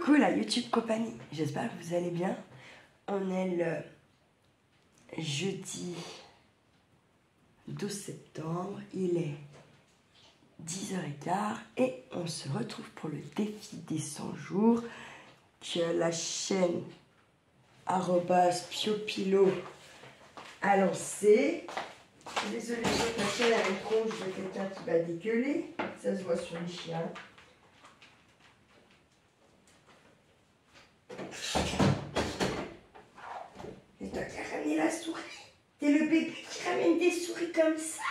Coucou la YouTube compagnie, j'espère que vous allez bien. On est le jeudi 12 septembre, il est 10h15 et on se retrouve pour le défi des 100 jours que la chaîne @piopilo a lancé. Désolée, la chaîne a une tronche de quelqu'un qui va dégueuler, ça se voit sur les chiens. C'est toi qui as ramené la souris. T'es le bébé qui ramène des souris comme ça.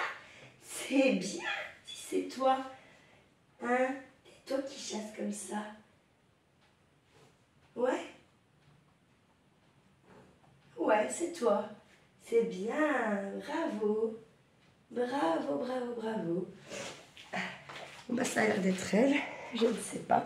C'est bien si c'est toi. Hein? C'est toi qui chasses comme ça. Ouais? Ouais, c'est toi. C'est bien. Bravo. Bravo, bravo, bravo. Bon, bah, ça a l'air d'être elle. Je ne sais pas.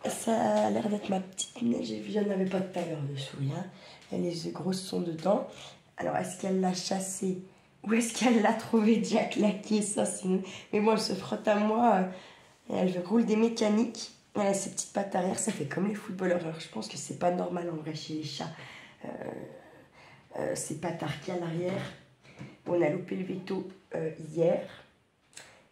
Ça a l'air d'être ma petite neige. J'ai vu, il n'y en avait pas de tailleur de souris. Hein. Les grosses sont dedans. Alors, est-ce qu'elle l'a chassée ou est-ce qu'elle l'a trouvée déjà claquée? Ça, c'est une... Mais bon, elle se frotte à moi. Elle roule des mécaniques. Elle a ses petites pattes arrière. Ça fait comme les footballeurs. Alors, je pense que c'est pas normal en vrai chez les chats. Ses pattes arquées à l'arrière. On a loupé le veto hier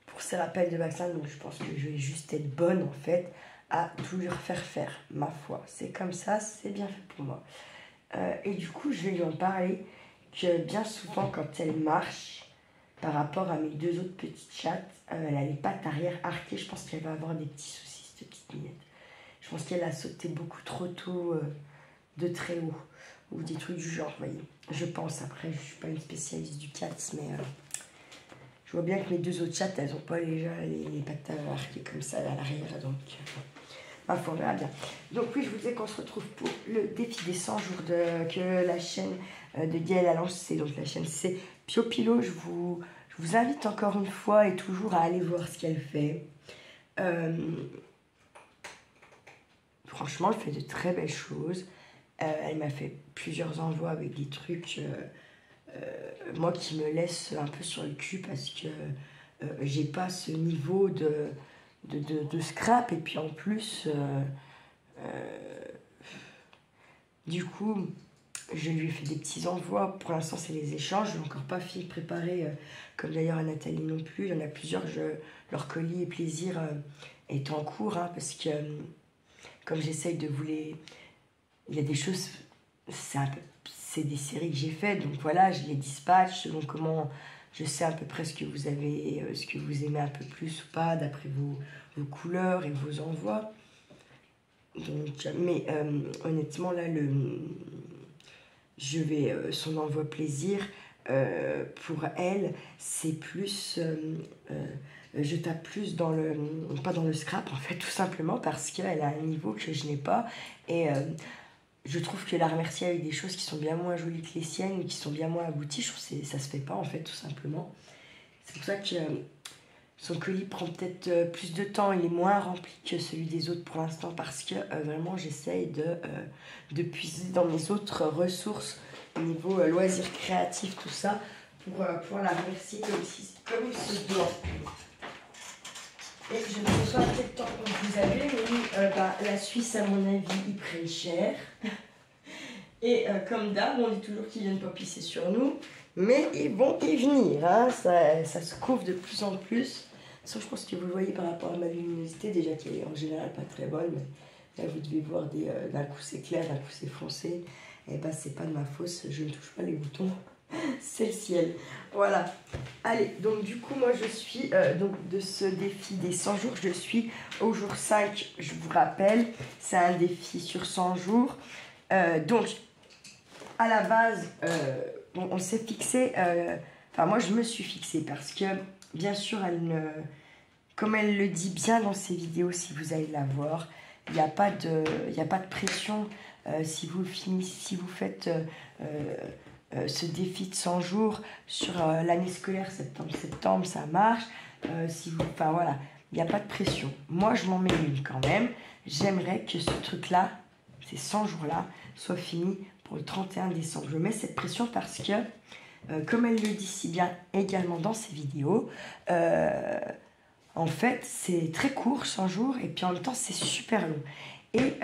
pour ses rappels de vaccin. Donc, je pense que je vais juste être bonne en fait à tout lui refaire faire, ma foi. C'est comme ça, c'est bien fait pour moi. Et du coup, je vais lui en parler que bien souvent, quand elle marche, par rapport à mes deux autres petites chattes, elle a les pattes arrière arquées. Je pense qu'elle va avoir des petits soucis, cette petite minette. Je pense qu'elle a sauté beaucoup trop tôt de très haut, ou des trucs du genre, vous voyez. Je pense, après, je ne suis pas une spécialiste du cats, mais je vois bien que mes deux autres chattes, elles n'ont pas déjà les pattes arquées comme ça à l'arrière, donc... ma foi, on verra bien. Donc oui, je vous disais qu'on se retrouve pour le défi des 100 jours que la chaîne de Gaëlle a lancé. Donc la chaîne c'est Piopilo. Je vous invite encore une fois et toujours à aller voir ce qu'elle fait. Franchement, elle fait de très belles choses. Elle m'a fait plusieurs envois avec des trucs, moi, qui me laissent un peu sur le cul parce que j'ai pas ce niveau de scrap. Et puis en plus, du coup, je lui ai fait des petits envois. Pour l'instant, c'est les échanges. Je n'ai encore pas fini de préparer, comme d'ailleurs à Nathalie non plus. Il y en a plusieurs. Leur colis et plaisir est en cours, hein, parce que comme j'essaye de vous les... Il y a des choses... C'est des séries que j'ai faites. Donc voilà, je les dispatche selon comment... Je sais à peu près ce que vous avez, ce que vous aimez un peu plus ou pas, d'après vos couleurs et vos envois. Donc, mais honnêtement, là, je vais son envoi plaisir. Pour elle, c'est plus... je tape plus dans le... Pas dans le scrap, en fait, tout simplement, parce qu'elle a un niveau que je n'ai pas. Et... je trouve que la remercier avec des choses qui sont bien moins jolies que les siennes ou qui sont bien moins abouties, je trouve que ça se fait pas en fait, tout simplement. C'est pour ça que son colis prend peut-être plus de temps, il est moins rempli que celui des autres pour l'instant, parce que vraiment j'essaye de puiser dans mes autres ressources au niveau loisirs créatifs, tout ça, pour pouvoir la remercier comme il se doit. Et je ne sais pas quel temps vous avez, mais la Suisse, à mon avis, ils prennent cher. Et comme d'hab, on dit toujours qu'ils viennent pas pisser sur nous, mais ils vont y venir. Hein. Ça se couvre de plus en plus. Ça, je pense que vous le voyez par rapport à ma luminosité, déjà qui est en général pas très bonne. Mais là, vous devez voir d'un coup c'est clair, d'un coup c'est foncé. Et ben, c'est pas de ma faute, je ne touche pas les boutons. C'est le ciel. Voilà. Allez, donc du coup, moi je suis donc de ce défi des 100 jours, je suis au jour 5, je vous rappelle. C'est un défi sur 100 jours. Donc, à la base, on s'est fixé... Enfin, moi je me suis fixée parce que, bien sûr, comme elle le dit bien dans ses vidéos, si vous allez la voir, il n'y a pas de pression si vous faites... ce défi de 100 jours sur l'année scolaire septembre, ça marche. Enfin voilà, il n'y a pas de pression. Moi, je m'en mets une quand même. J'aimerais que ce truc-là, ces 100 jours-là, soit fini pour le 31 décembre. Je mets cette pression parce que, comme elle le dit si bien également dans ses vidéos, en fait, c'est très court, 100 jours, et puis en même temps, c'est super long. Et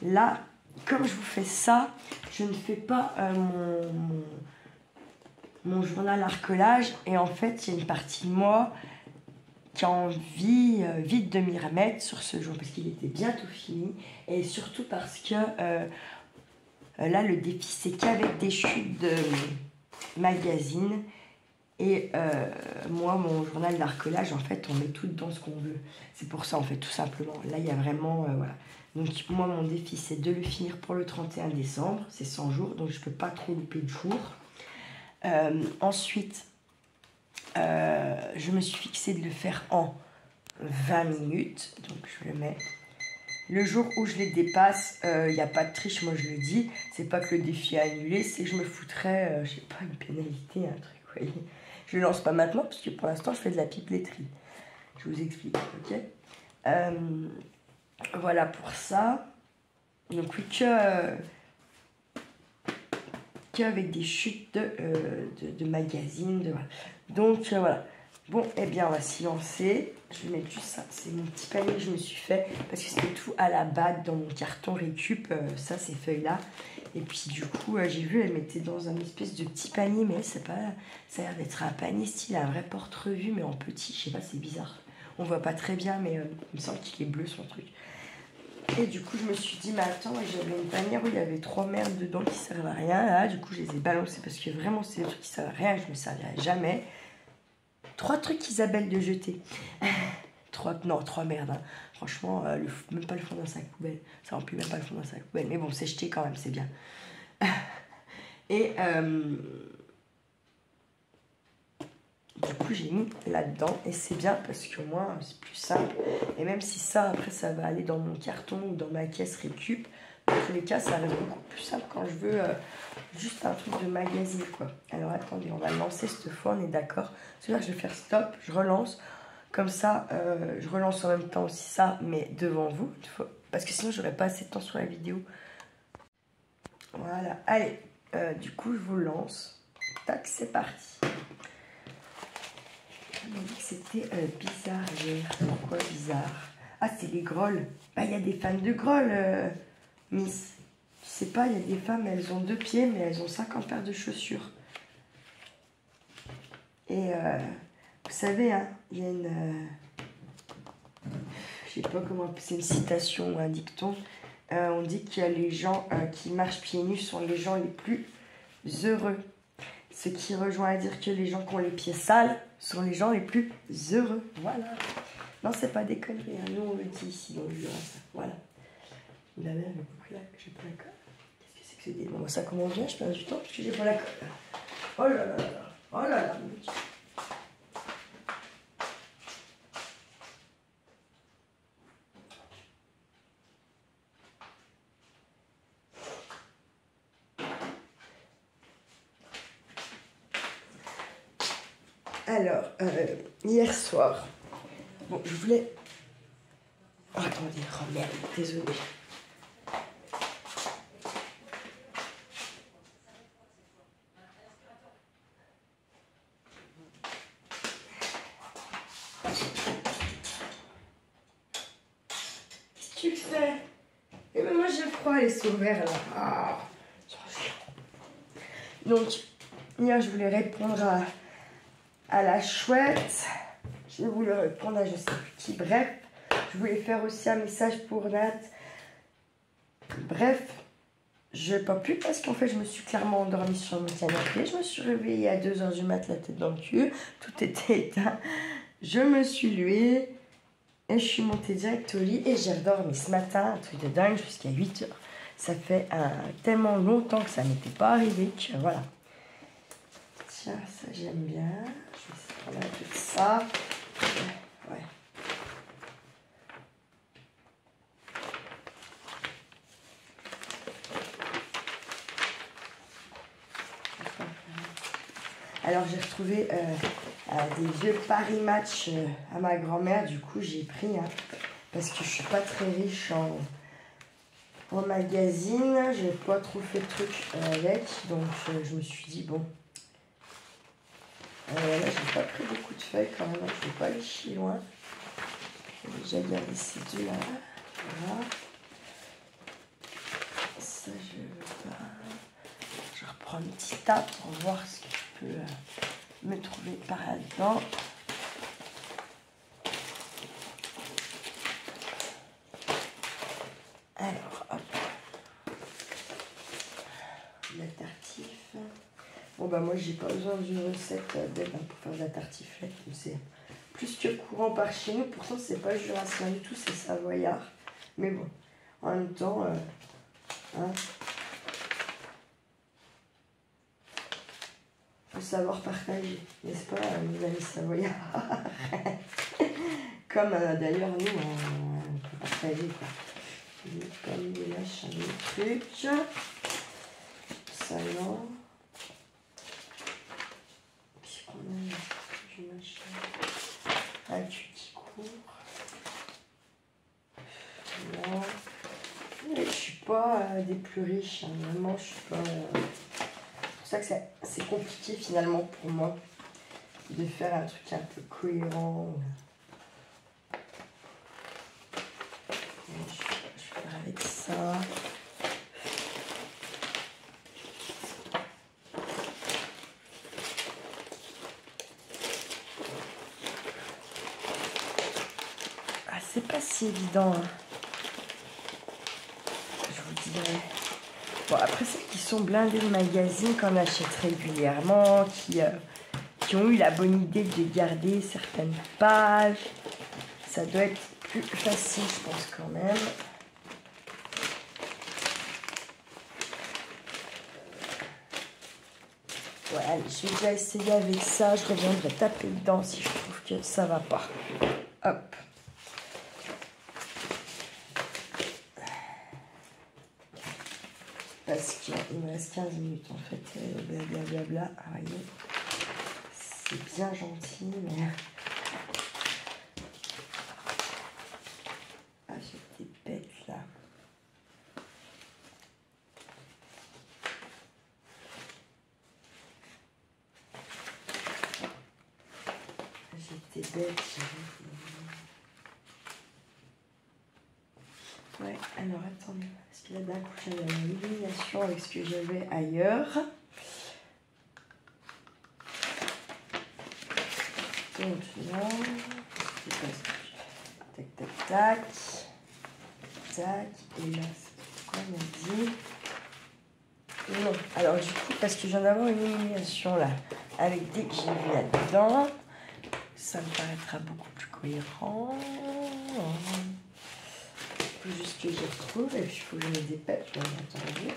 là, comme je vous fais ça, je ne fais pas mon journal arcolage. Et en fait, il y a une partie de moi qui a envie vite de m'y remettre sur ce jour, parce qu'il était bientôt fini. Et surtout parce que là, le défi, c'est qu'avec des chutes de magazine. Et moi, mon journal d'arcolage, en fait, on met tout dedans ce qu'on veut. C'est pour ça, en fait, tout simplement. Là, il y a vraiment... voilà. Donc, moi, mon défi, c'est de le finir pour le 31 décembre. C'est 100 jours, donc je ne peux pas trop louper de jours. Ensuite, je me suis fixé de le faire en 20 minutes. Donc, je le mets. Le jour où je les dépasse, il n'y a pas de triche, moi, je le dis. C'est pas que le défi est annulé, c'est que je me foutrais, je sais pas, une pénalité, un truc, vous voyez. Je ne lance pas maintenant parce que pour l'instant je fais de la pipeleterie. Je vous explique, ok. Voilà pour ça. Donc oui, avec des chutes de magazines. Voilà. Donc voilà. Bon, eh bien on va s'y lancer. Je vais mettre juste ça. C'est mon petit panier que je me suis fait parce que c'était tout à la batte dans mon carton récup. Ça, ces feuilles-là. Et puis du coup, j'ai vu, elle mettait dans un espèce de petit panier, mais c'est pas, ça a l'air d'être un panier style, un vrai porte-revue, mais en petit, je sais pas, c'est bizarre. On voit pas très bien, mais il me semble qu'il est bleu son truc. Et du coup, je me suis dit, mais attends, j'avais une panière où il y avait 3 merdes dedans qui servent à rien. Là, du coup, je les ai balancés parce que vraiment, c'est des trucs qui servent à rien, je me servirai jamais. 3 trucs Isabelle de jeter. 3 merdes, hein. Franchement, même pas le fond d'un sac poubelle. Ça remplit même pas le fond d'un sac poubelle. Mais bon, c'est jeté quand même, c'est bien. Et du coup, j'ai mis là-dedans. Et c'est bien parce que moi, c'est plus simple. Et même si ça, après, ça va aller dans mon carton ou dans ma caisse récup, dans tous les cas, ça reste beaucoup plus simple quand je veux juste un truc de magazine, quoi. Alors, attendez, on va lancer cette fois, on est d'accord. C'est-à-dire que je vais faire stop, je relance. Comme ça, je relance en même temps aussi ça, mais devant vous. Parce que sinon, j'aurais pas assez de temps sur la vidéo. Voilà. Allez, du coup, je vous lance. Tac, c'est parti. On m'a dit que c'était bizarre hier. Pourquoi bizarre? Ah, c'est les grolles. Bah, il y a des fans de grolles, Miss. Je sais pas, il y a des femmes, elles ont 2 pieds, mais elles ont 50 paires de chaussures. Et... vous savez, hein, il y a une... je sais pas comment... C'est une citation ou un dicton. On dit que les gens qui marchent pieds nus sont les gens les plus heureux. Ce qui rejoint à dire que les gens qui ont les pieds sales sont les gens les plus heureux. Voilà. Non, c'est pas des conneries. Hein. Nous, on le dit ici, donc je dirais ça. Voilà. La mère, j'ai pas la colle. Qu'est-ce que c'est que c'est des... Bon, ça commence bien, je perds du temps parce que j'ai pas la colle. Oh là là là là. Oh là là. Alors, hier soir, bon, je voulais... Oh, attendez, oh merde, désolé. Qu'est-ce que tu fais? Et ben moi j'ai froid, les ouvert là. Ah, donc, hier je voulais répondre à la chouette. Je voulais répondre à je sais plus qui. Bref, je voulais faire aussi un message pour Nat. Bref, je n'ai pas pu parce qu'en fait je me suis clairement endormie sur mon canapé. Je me suis réveillée à 2 h du mat, la tête dans le cul. Tout était éteint. Je me suis levée et je suis montée direct au lit et j'ai redormi ce matin, un truc de dingue, jusqu'à 8 h. Ça fait tellement longtemps que ça n'était pas arrivé que voilà. Tiens, ça j'aime bien. Je vais essayer de prendre un peu de ça. Ouais. Alors j'ai retrouvé des vieux Paris Match à ma grand-mère. Du coup j'ai pris, hein, parce que je suis pas très riche en magazine. J'ai pas trop fait de trucs avec. Donc je me suis dit bon. Là, j'ai pas pris beaucoup de feuilles quand même, je vais pas aller si loin. J'ai déjà gardé ces deux-là. Voilà. Ça, je veux pas. Je reprends une petite tape pour voir ce que je peux me trouver par là-dedans. Alors, hop. La tartifle. Bon, bah, moi, j'ai pas besoin d'une recette d'aide pour faire de la tartiflette. C'est plus que courant par chez nous. Pourtant, c'est pas jurassien du tout, c'est savoyard. Mais bon, en même temps, hein, faut savoir partager, n'est-ce pas, mes amis savoyards? Comme d'ailleurs, nous, on peut partager, quoi. Comme des machins, des trucs. Ça, non. Puis qu'on a du machin. Un tube qui court. Non. Et je suis pas des plus riches, hein. Vraiment, je suis pas. C'est pour ça que c'est compliqué finalement pour moi de faire un truc un peu cohérent. Je vais faire avec ça. Ah, c'est pas si évident, hein. Je vous dirais. Bon, après, celles qui sont blindées de magazines, qu'on achète régulièrement, qui ont eu la bonne idée de garder certaines pages, ça doit être plus facile, je pense, quand même. Ouais, allez, je vais déjà essayer avec ça. Je reviendrai taper dedans si je trouve que ça va pas. Hop. Parce qu'il me reste 15 minutes en fait. Blablabla. Ah, voyez. C'est bien gentil, mais. Ah, j'ai des bêtes là. J'étais bête. Ouais, alors attendez. Parce que là d'un coup j'avais une illumination avec ce que j'avais ailleurs. Donc là, tac, tac, tac. Tac. Et là, c'est quoi on a dit? Non. Alors du coup, parce que je viens d'avoir une illumination là, avec dès que j'ai vu là-dedans, ça me paraîtra beaucoup plus cohérent. Il faut juste que j'y retrouve et puis il faut que je me dépêche, bien entendu.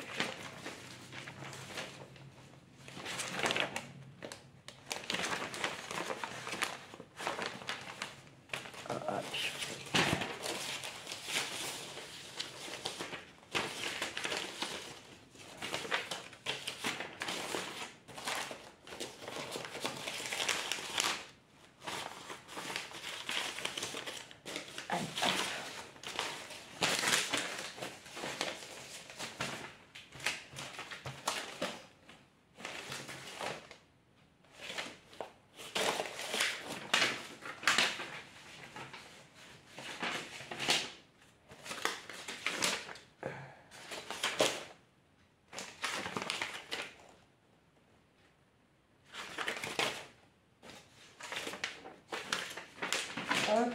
Hop,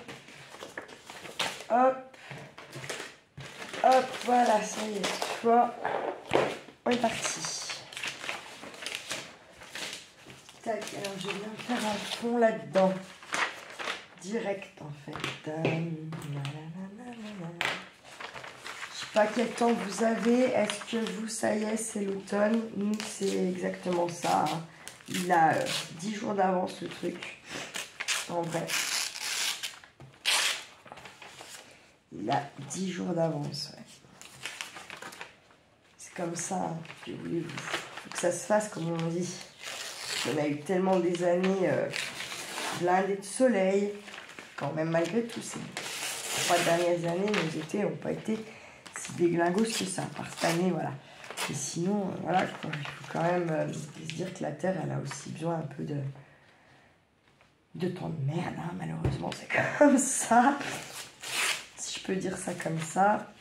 hop, hop, voilà, ça y est, tu vois, on est parti. Tac, alors je viens faire un fond là-dedans, direct en fait. Je sais pas quel temps vous avez, est-ce que vous, ça y est, c'est l'automne? Nous, c'est exactement ça, hein. Il a 10 jours d'avance le truc, en vrai. Il a 10 jours d'avance, ouais. C'est comme ça, hein, que voulez-vous. Il faut que ça se fasse comme on dit. On a eu tellement des années blindées de soleil. Quand même, malgré tout, ces 3 dernières années, nos étés n'ont pas été si déglingos que ça. Par cette année, voilà. Et sinon, voilà, quoi, il faut quand même se dire que la Terre, elle a aussi besoin un peu de de temps de merde, hein, malheureusement, c'est comme ça. Si je peux dire ça comme ça.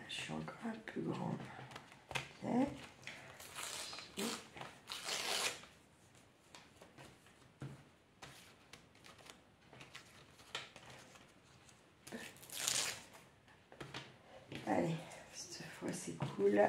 Je suis encore un peu grand. Okay. Allez, cette fois c'est cool.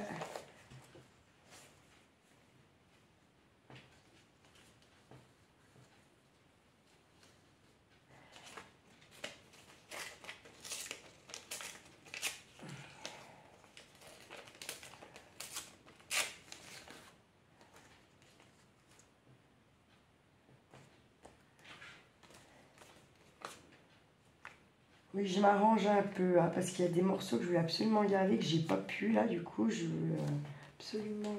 Oui, je m'arrange un peu, hein, parce qu'il y a des morceaux que je voulais absolument garder, que j'ai pas pu, là, du coup, je veux absolument...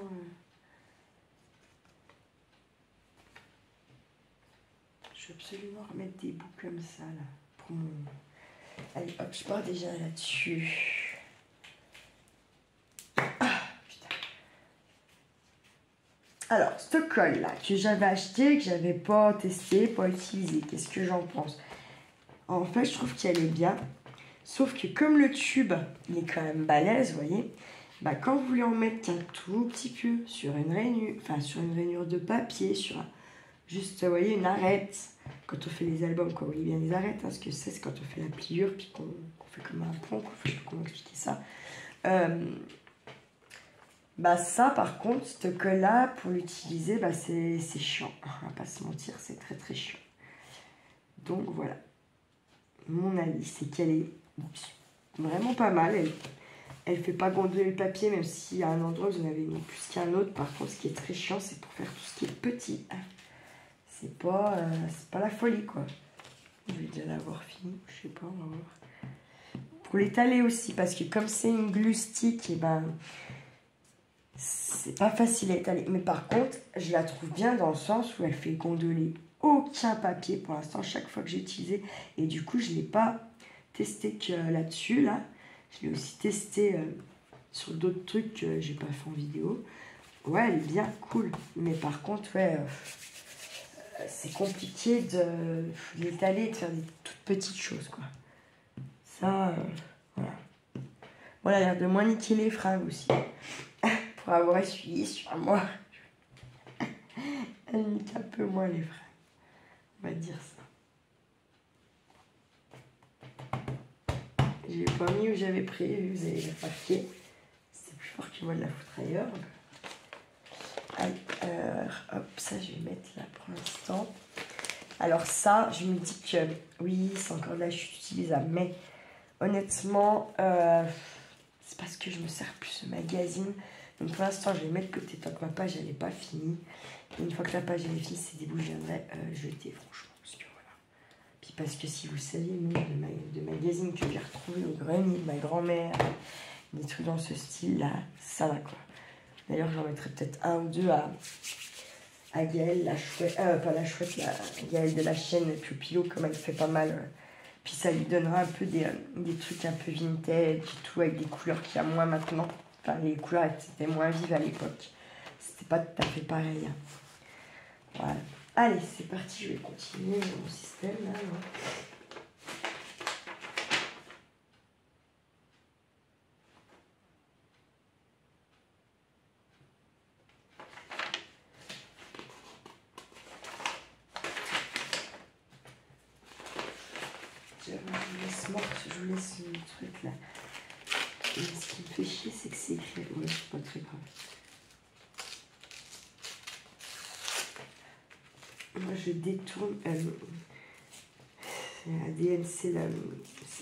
Je veux absolument remettre des bouts comme ça, là, pour mon... Allez, hop, je pars déjà là-dessus. Ah, putain. Alors, ce col-là, que j'avais acheté, que j'avais pas testé, pas utilisé, qu'est-ce que j'en pense? En fait, je trouve qu'elle est bien. Sauf que comme le tube, il est quand même balèze, vous voyez, bah, quand vous voulez en mettre un tout petit peu sur une rainure, enfin sur une rainure de papier, sur juste, vous voyez, une arête, quand on fait les albums, quoi, vous voyez bien les arêtes, hein, ce que c'est quand on fait la pliure, puis qu'on fait comme un pont, quoi, je sais pas comment expliquer ça. Bah ça, par contre, ce col-là, pour l'utiliser, bah, c'est chiant. On va pas se mentir, c'est très très chiant. Donc voilà. Mon avis, c'est qu'elle est vraiment pas mal. Elle fait pas gondoler le papier, même si à un endroit vous en avez mis plus qu'un autre. Par contre, ce qui est très chiant, c'est pour faire tout ce qui est petit. C'est pas la folie, quoi. Je vais déjà l'avoir fini, je sais pas, on va voir. Pour l'étaler aussi, parce que comme c'est une glue stick, et ben c'est pas facile à étaler. Mais par contre, je la trouve bien dans le sens où elle fait gondoler aucun papier pour l'instant chaque fois que j'ai utilisé. Et du coup, je l'ai pas testé que là-dessus, là. Je l'ai aussi testé sur d'autres trucs que j'ai pas fait en vidéo. Ouais, elle est bien cool. Mais par contre, ouais, c'est compliqué de l'étaler et de faire des toutes petites choses, quoi. Ça, voilà. Voilà, elle a l'air de moins niquer les fringues aussi. Pour avoir essuyé sur moi. Elle nique un peu moins les fringues. On va dire ça. Je l'ai pas mis où j'avais prévu, vous avez remarqué. C'est plus fort que moi de la foutre ailleurs. Alors, hop, ça je vais mettre là pour l'instant. Alors ça, je me dis que oui, c'est encore de la chute utilisable. Mais honnêtement, c'est parce que je me sers plus ce magazine. Donc pour l'instant, je vais mettre de côté tant que ma page elle n'est pas finie. Et une fois que la page elle est finie, c'est des bouts que je viendrai jeter, franchement. Parce que voilà. Puis parce que si vous saviez le nombre de magazines que j'ai retrouvé au grenier de ma grand-mère, des trucs dans ce style-là, ça va quoi. D'ailleurs, j'en mettrai peut-être un ou deux à Gaëlle, la chouette, pas la chouette, la Gaëlle de la chaîne Pupilo, comme elle fait pas mal. Puis ça lui donnera un peu des trucs un peu vintage et tout, avec des couleurs qu'il y a moins maintenant. Enfin, les couleurs étaient moins vives à l'époque. C'était pas tout à fait pareil. Voilà. Allez, c'est parti, je vais continuer mon système là. Je vous laisse morte, je vous laisse le truc là. Et ce qui me fait chier, c'est que c'est écrit. Ouais, c'est pas très grave. Moi, je détourne. ADN, c'est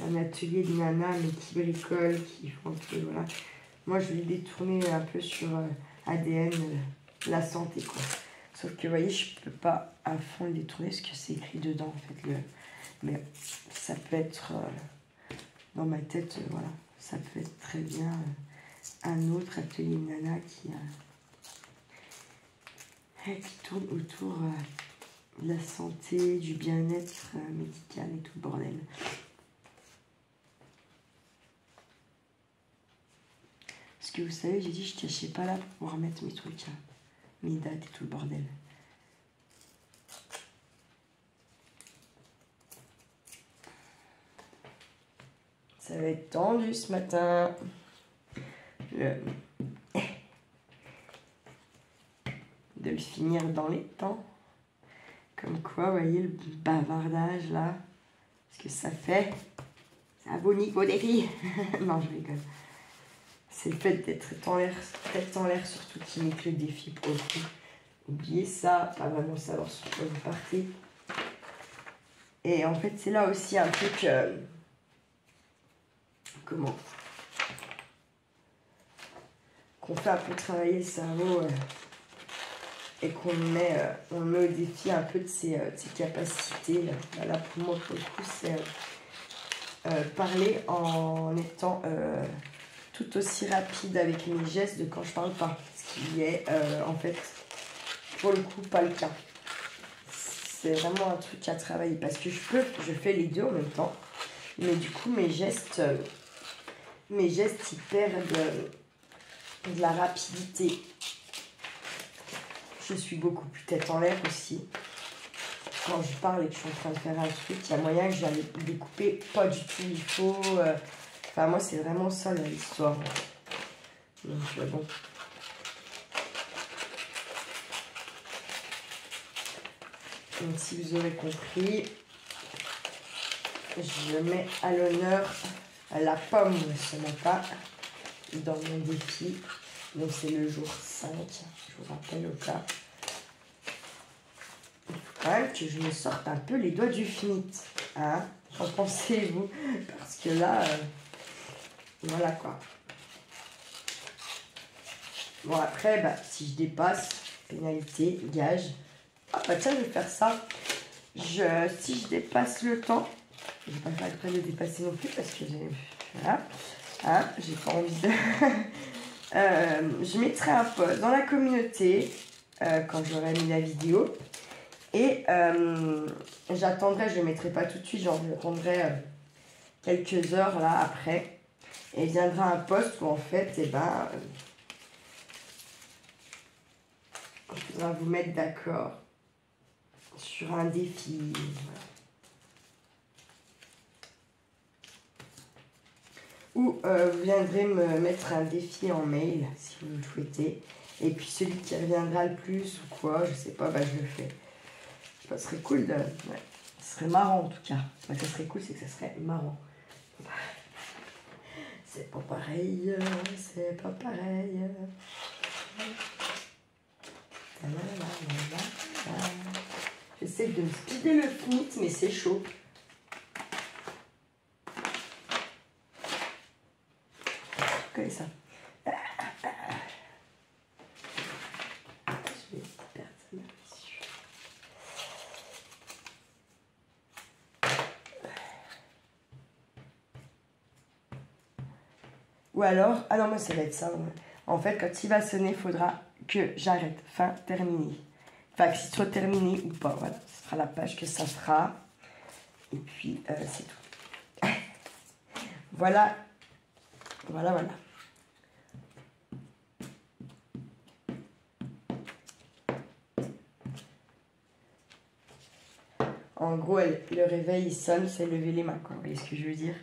un atelier de nana, mais qui bricole, qui font un peu. Voilà. Moi, je vais détourner un peu sur ADN la santé, quoi. Sauf que, vous voyez, je peux pas à fond le détourner parce que c'est écrit dedans, en fait. Mais ça peut être, dans ma tête, voilà, ça peut être très bien un autre atelier nana qui tourne autour de la santé, du bien-être médical et tout le bordel. Parce que vous savez, j'ai dit, je cachais pas là pour pouvoir mettre mes trucs, hein, mes dates et tout le bordel. Ça va être tendu ce matin. De le finir dans les temps. Comme quoi, vous voyez, le bavardage là, ce que ça fait. C'est un beau niveau des filles. Non, je rigole. C'est le fait d'être tête en l'air surtout qui met que le défi pour le coup. Oubliez ça, pas vraiment savoir sur quoi vous partez. Et en fait, c'est là aussi un truc... comment qu'on fait un peu travailler le cerveau et qu'on met, on met au défi un peu de ses capacités. Là, pour moi, pour le coup, c'est parler en étant tout aussi rapide avec mes gestes de quand je parle pas. Ce qui est, en fait, pour le coup, pas le cas. C'est vraiment un truc à travailler parce que je fais les deux en même temps. Mais du coup, mes gestes ils perdent de la rapidité. Je suis beaucoup plus tête en l'air aussi. Quand je parle et que je suis en train de faire un truc, il y a moyen que j'aille découper pas du tout. Il faut... Enfin, moi, c'est vraiment ça l'histoire. Donc, bon. Donc, si vous aurez compris, je mets à l'honneur la pomme ce matin dans mon défi. Donc, c'est le jour 5. Je vous rappelle au cas. Il faut quand même que je me sorte un peu les doigts du FNIT. Hein? Qu'en pensez-vous? Parce que là, voilà quoi. Bon, après, bah, si je dépasse, pénalité, gage. Ah bah tiens, je vais faire ça. Si je dépasse le temps, je ne vais pas faire exprès de dépasser non plus parce que j'ai... Voilà. Hein, j'ai pas envie de... je mettrai un post dans la communauté quand j'aurai mis la vidéo. Et j'attendrai, je ne le mettrai pas tout de suite, j'attendrai quelques heures là après. Et il viendra un post où en fait, eh ben, il faudra vous mettre d'accord sur un défi. Voilà. Ou vous viendrez me mettre un défi en mail si vous le souhaitez. Et puis celui qui reviendra le plus ou quoi, je sais pas, bah je le fais. Je sais pas, ce serait cool de... Ouais. Ce serait marrant en tout cas. Enfin, ça serait cool, c'est que ça serait marrant. C'est pas pareil, c'est pas pareil. J'essaie de me speeder le FNIT, mais c'est chaud. Comme ça. Je vais perdre ma mesure. Ou alors, ah non, moi ça va être ça. En fait, quand il va sonner, il faudra que j'arrête. Fin, terminé. Enfin, que ce soit terminé ou pas. Voilà, ce sera la page que ça fera. Et puis, c'est tout. Voilà. Voilà, voilà. En gros, le réveil, il sonne, c'est lever les mains, quoi. Vous voyez ce que je veux dire?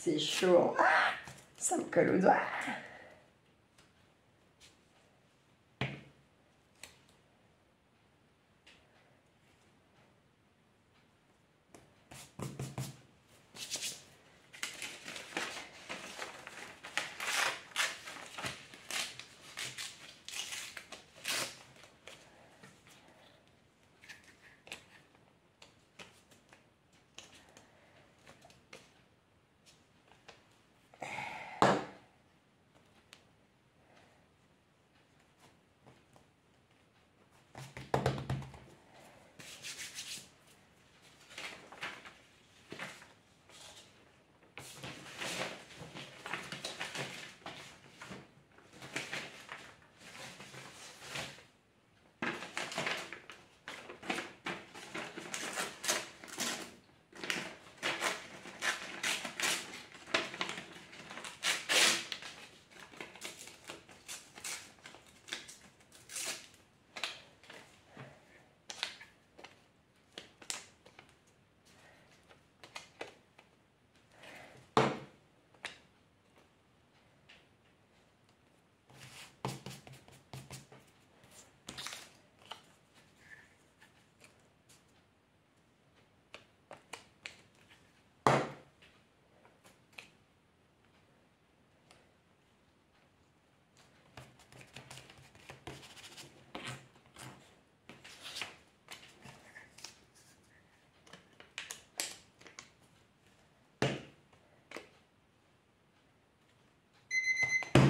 c'est chaud. Ah, ça me colle au doigt.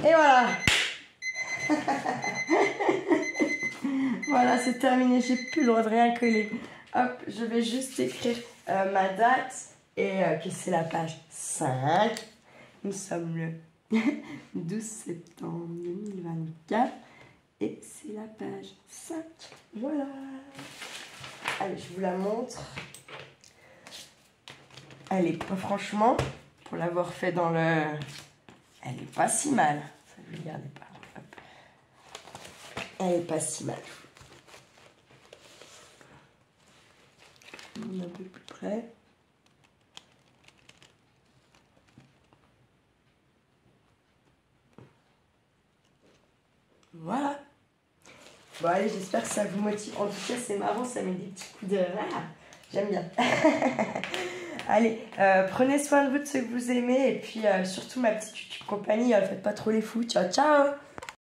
Et voilà. Voilà, c'est terminé. J'ai plus le droit de rien coller. Hop, je vais juste écrire ma date et que c'est la page 5. Nous sommes le 12 septembre 2024 et c'est la page 5. Voilà. Allez, je vous la montre. Elle est pas, franchement, pour l'avoir fait dans le... Elle est pas si mal. Ça, je ne regardez pas. Hop. Elle est pas si mal. On est un peu plus près. Voilà. Bon allez, j'espère que ça vous motive. En tout cas, c'est marrant, ça met des petits coups de... Ah, j'aime bien. Allez, prenez soin de vous, de ceux que vous aimez. Et puis surtout, ma petite YouTube compagnie, faites pas trop les fous. Ciao, ciao!